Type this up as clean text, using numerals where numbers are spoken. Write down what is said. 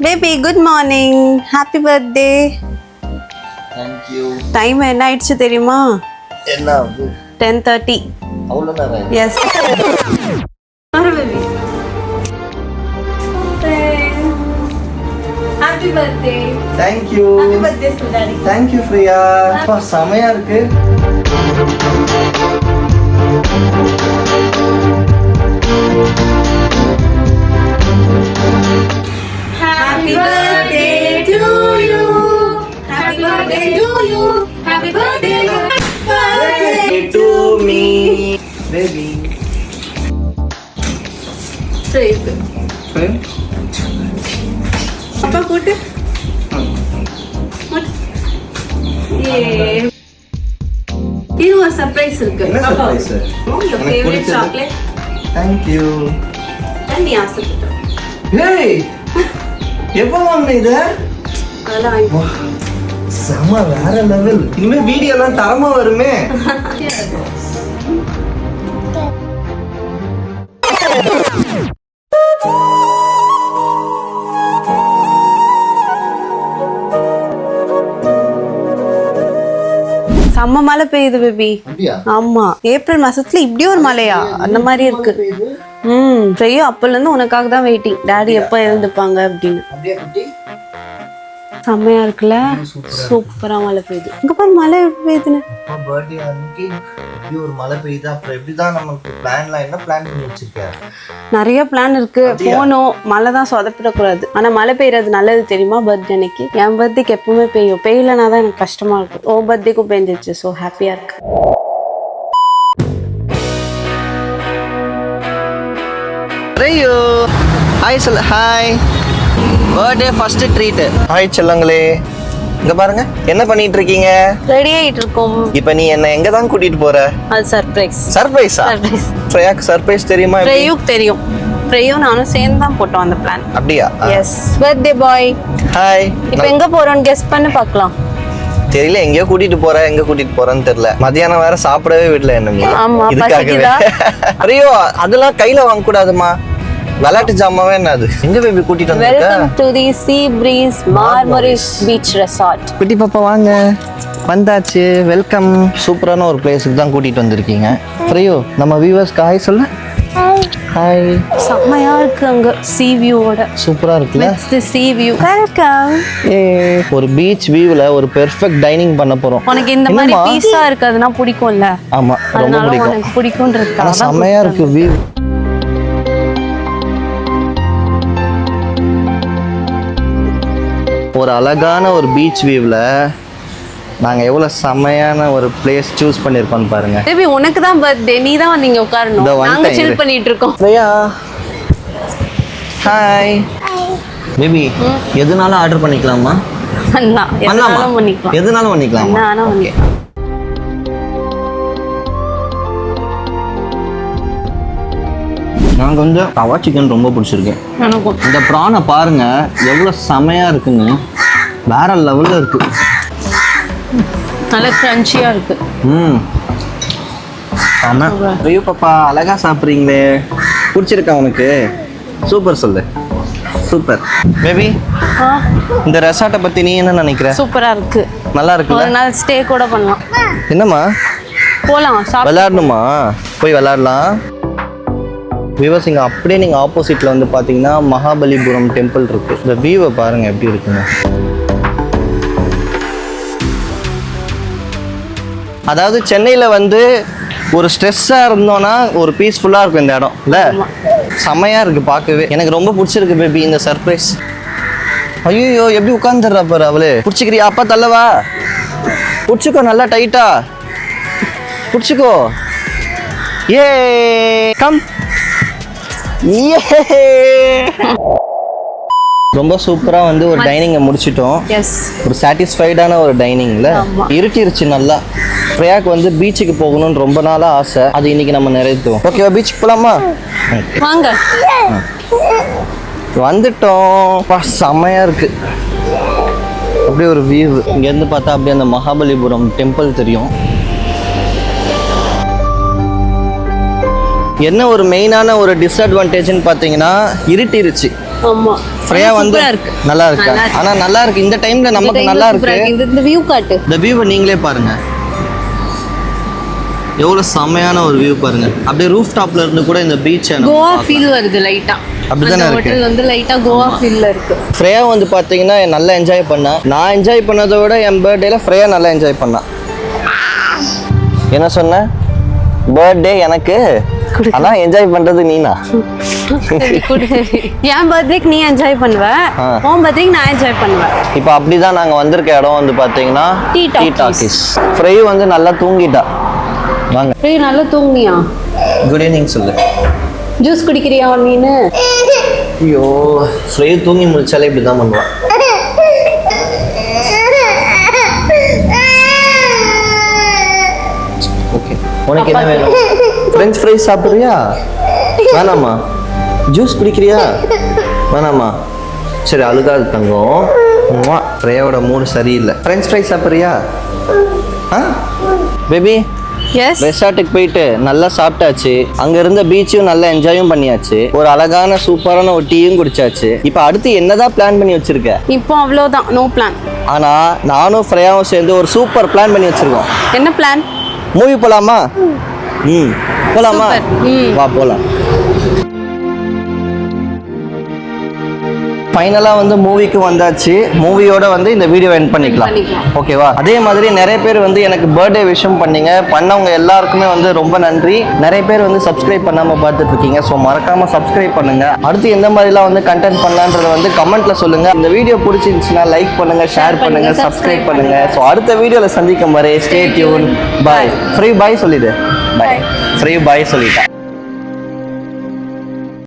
Baby, good morning. Happy birthday. Thank you. Time என்ன ஆயிடுச்சு தெரியுமா? என்ன ஆகுது? 10:30. அவ்வளோ நேரம்? Yes. Happy baby. Happy birthday. Thank you. Happy birthday to daddy. Thank you, Priya. அப்பா செமையா இருக்கு. Happy birthday to you. Happy birthday to you. Happy birthday. Birthday to me, baby. சரி. Okay. அப்பா கூட்டு. இது ஒரு சர்ப்ரைஸ் இருக்கு. என்ன surprise? Your favorite chocolate. Thank you. நீ ஆசைப்பட்ட. Hey! எப்போ வாங்கின இத? அதெல்லாம் வாங்கி. செம வேற லெவல். இனிமே வீடியோலாம் தரமா வருமே. செம்ம மழை பெய்யுது பேபி. ஆமா, ஏப்ரல் மாசத்துல இப்படி ஒரு மழையா? அந்த மாதிரி இருக்கு. செய்யும் அப்பல இருந்து உனக்காக தான் வெயிட்டிங். டாடி எப்ப எழுந்துப்பாங்க அப்படின்னு. செம்மையா இருக்குல்ல? சூப்பரா மழை பெய்யுது. இங்க பாரு மழை எப்படி பெய்யுதுன்னு. பர்த்டே அன்னைக்கு இப்படி ஒரு மழை பெய்யுது. அப்புறம் எப்படிதான் நமக்கு பிளான்லாம் என்ன பிளான் பண்ணி வச்சிருக்க? நிறைய பிளான் இருக்கு. போனோம், மழை தான் சொதப்பிடக்கூடாது. ஆனா மழை பெய்யறது நல்லது தெரியுமா? பர்த்டே அன்னைக்கு என் பர்த்டேக்கு எப்பவுமே பெய்யும். பெய்யலனா தான் எனக்கு கஷ்டமா இருக்கும். ஓ பர்த்டேக்கும் பெஞ்சிச்சு. ஸோ ஹாப்பியா இருக்கு. ஐயோ ஹாய் சொல்ல. Hi, birthday first treat. Hi செல்லங்களே, இங்க பாருங்க என்ன பண்ணிட்டு இருக்கீங்க? ரெடி ஆயிட்டு இருக்கோம். இப்போ நீ என்ன எங்க தான் கூட்டிட்டு போற? அது சர்ப்ரைஸ். சர்ப்ரைஸா? சர்ப்ரைஸ். ஃப்ரேயாக்கு சர்ப்ரைஸ் தெரியுமா? ஃப்ரேயுக்கு தெரியும். ஃப்ரேயும் நானும் சேர்ந்து தான் போட்டோம் அந்த பிளான். அப்படியா? எஸ். Birthday boy. ஹாய். இப்போ எங்க போறோம்னு கெஸ் பண்ணி பார்க்கலாம். தெரியல, எங்கேயோ கூட்டிட்டு போற, எங்க கூட்டிட்டு போறேன்னு தெரியல. மத்தியானம் வேற சாப்பிடவே விடல என்ன. ஆமா, இதுக்காகவே. ஐயோ அதெல்லாம் கையில வாங்க கூடாதுமா. விளையாட்டு ஜாமாவே என்னது? எங்க பேபி கூட்டிட்டு வந்திருக்க? Welcome to the sea breeze Marmaris beach resort. குட்டி பாப்பா வாங்க, வந்தாச்சு. வெல்கம். சூப்பரான ஒரு பிளேஸுக்கு தான் கூட்டிட்டு வந்திருக்கீங்க. ஃப்ரையோ நம்ம வியூவர்ஸ்க்கு ஹாய் சொல்லு. ஹாய். செம்மையா இருக்கு அங்க சீ வியூவோட. சூப்பரா இருக்குல்ல? It's the sea view. Welcome. ஒரு பீச் வியூல ஒரு பெர்ஃபெக்ட் டைனிங் பண்ண போறோம். உனக்கு இந்த மாதிரி பீஸா இருக்குதுன்னா பிடிக்கும்ல? ஆமா, ரொம்ப பிடிக்கும். எனக்கு பிடிக்கும்ன்றதுக்காக செம்மையா இருக்கு வியூ. ஒரு அழகான ஒரு பீச் வியூவில் நாங்கள் எவ்வளோ செம்மையான ஒரு பிளேஸ் சூஸ் பண்ணியிருக்கோம் பாருங்க. பேபி உனக்கு தான் பர்த்டே, நீ தான் நீங்க உட்காரணும். நாங்க சில் பண்ணிட்டு இருக்கோம். பிரியா ஹாய். பேபி எதுனாலும் ஆர்டர் பண்ணிக்கலாமா? எதுனாலும் பண்ணிக்கலாம். எதுனாலும் பண்ணிக்கலாம். நான் கொஞ்சம் தவா சிக்கன் ரொம்ப பிடிச்சிருக்கேன். இந்த ப்ரானை பாருங்க எவ்வளோ செமையா இருக்குங்க. வேற லெவலில் இருக்கு. நல்ல கிரன்ச்சியா இருக்கு. ஆமா. ஐயோ பாப்பா அழகா சாப்பிட்றீங்களே. பிடிச்சிருக்கா உனக்கு? சூப்பர் சொல்லு. சூப்பர். பேபி இந்த ரெசார்ட்டை பத்தி நீ என்ன நினைக்கிற? சூப்பரா இருக்கு. நல்லா இருக்கு. ஒரு நாள் ஸ்டே கூட பண்ணலாம். என்னம்மா போலாம்? விளையாடணுமா? போய் விளையாடலாம். வியூவர்ஸ் இங்கே அப்படியே நீங்கள் ஆப்போசிட்டில் வந்து பார்த்தீங்கன்னா மகாபலிபுரம் டெம்பிள் இருக்குது. இந்த வியூவை பாருங்கள் எப்படி இருக்குங்க. அதாவது சென்னையில் வந்து ஒரு ஸ்ட்ரெஸ்ஸாக இருந்தோன்னா ஒரு பீஸ்ஃபுல்லாக இருக்கும் இந்த இடம் இல்லை? செம்மையாக இருக்குது பார்க்கவே. எனக்கு ரொம்ப பிடிச்சிருக்கு பேபி இந்த சர்ப்ரைஸ். ஐயோ எப்படி உட்காந்துடுறா பாரு அவளே. பிடிச்சிக்கிறியா? அப்பா தள்ளவா? பிடிச்சிக்கோ, நல்லா டைட்டா பிடிச்சிக்கோ. ஏ கம். ரொம்ப சூப்பரா வந்து ஒரு டைனிங்கை முடிச்சிட்டோம். ஒரு சாட்டிஸ்ஃபைடான ஒரு டைனிங்ல. இருட்டிருச்சு நல்லா. பிரியாக்கு வந்து பீச்சுக்கு போகணும்னு ரொம்ப நாளா ஆசை. அது இன்னைக்கு நம்ம நிறைவேற்றுவோம். ஓகேவா? பீச்சுக்கு போலாமா? வாங்க. வந்துட்டோம். செம்மையா இருக்கு. அப்படியே ஒரு வியூ இங்கேருந்து பார்த்தா அப்படியே அந்த மகாபலிபுரம் டெம்பிள் தெரியும். என்ன ஒரு மெயினான ஒரு டிஸ்அட்வான்டேஜ்னு பார்த்தீங்கன்னா இருட்டிருச்சு. ஆமா, ஃப்ரேயா வந்து சூப்பரா இருக்கு. நல்லா இருக்கு. ஆனா நல்லா இருக்கு இந்த டைம்ல நமக்கு நல்லா இருக்கு. இந்த வியூ காட்டு. இந்த வியூவை நீங்களே பாருங்க. எவ்வளவு செமையான ஒரு வியூ பாருங்க. அப்படியே ரூஃப் டாப்ல இருந்து கூட இந்த பீச் கோவா ஃபீல் வருது லைட்டா. அப்படிதானே இருக்கு. ஹோட்டல் வந்து லைட்டா கோவா ஃபீல்ல இருக்கு. ஃப்ரேயா வந்து பாத்தீங்கன்னா நல்லா என்ஜாய் பண்ணா. நான் என்ஜாய் பண்ணதை விட என் பர்த்டேல ஃப்ரேயா நல்லா என்ஜாய் பண்ணா. என்ன சொன்ன? பர்த்டே எனக்கு ஆனா என்ஜாய் பண்றது நீனா? என் பர்த்டேக்கு நீ என்ஜாய் பண்ணுவ, உன் பர்த்டேக்கு நான் என்ஜாய் பண்ணுவேன். இப்போ அப்படிதான் நாங்க வந்திருக்க இடம் வந்து பாத்தீங்கன்னா டீ டாக்கீஸ். ஃப்ரை வந்து நல்லா தூங்கிட்டா. வாங்க. ஃப்ரை நல்லா தூங்கியா? குட் ஈவினிங் சொல்லு. ஜூஸ் குடிக்கிறியா நீனு? ஐயோ ஃப்ரை தூங்கி முடிச்சாலே இப்படிதான் பண்ணுவா. ஓகே உனக்கு என்ன வேணும்? ஃப்ரெஞ்ச் ஃப்ரைஸ் சாப்பிடுறியா? வேணாமா? ஜூஸ் குடிக்கிறியா? வேணாமா? சரி அழுகாது தங்கம். ஃப்ரையோட மூடு சரியில்லை. ஃப்ரெஞ்ச் ஃப்ரைஸ் சாப்பிட்றியா? ஆ பேபி எஸ். ரெசார்ட்டுக்கு போயிட்டு நல்லா சாப்பிட்டாச்சு. அங்க இருந்த பீச்சும் நல்லா என்ஜாயும் பண்ணியாச்சு. ஒரு அழகான சூப்பரான ஒரு டீயும் குடிச்சாச்சு. இப்போ அடுத்து என்னதான் பிளான் பண்ணி வச்சிருக்க? இப்போ அவ்வளோதான், நோ பிளான். ஆனா நானும் ஃப்ரையாவும் சேர்ந்து ஒரு சூப்பர் பிளான் பண்ணி வச்சிருக்கோம். என்ன பிளான்? மூவி போலாமா? போலாமா? வா போலாம். ஃபைனலாக வந்து மூவிக்கு வந்தாச்சு. மூவியோட வந்து இந்த வீடியோ எண்ட் பண்ணிக்கலாம். ஓகேவா? அதே மாதிரி நிறைய பேர் வந்து எனக்கு பர்த்டே விஷயம் பண்ணீங்க. பண்ணவங்க எல்லாருக்குமே வந்து ரொம்ப நன்றி. நிறைய பேர் வந்து சப்ஸ்கிரைப் பண்ணாமல் பார்த்துட்டு இருக்கீங்க. ஸோ மறக்காமல் சப்ஸ்கிரைப் பண்ணுங்க. அடுத்து எந்த மாதிரிலாம் வந்து கண்டென்ட் பண்ணலான்றத வந்து கமெண்ட்ல சொல்லுங்க. இந்த வீடியோ பிடிச்சிருந்துச்சுன்னா லைக் பண்ணுங்க, ஷேர் பண்ணுங்க, சப்ஸ்கிரைப் பண்ணுங்க. ஸோ அடுத்த வீடியோவில் சந்திக்கும் வரை ஸ்டே டியூன். பாய். ஃப்ரீ பாய் சொல்லிடு. பாய். ஃப்ரீ பாய் சொல்லிட்டேன்.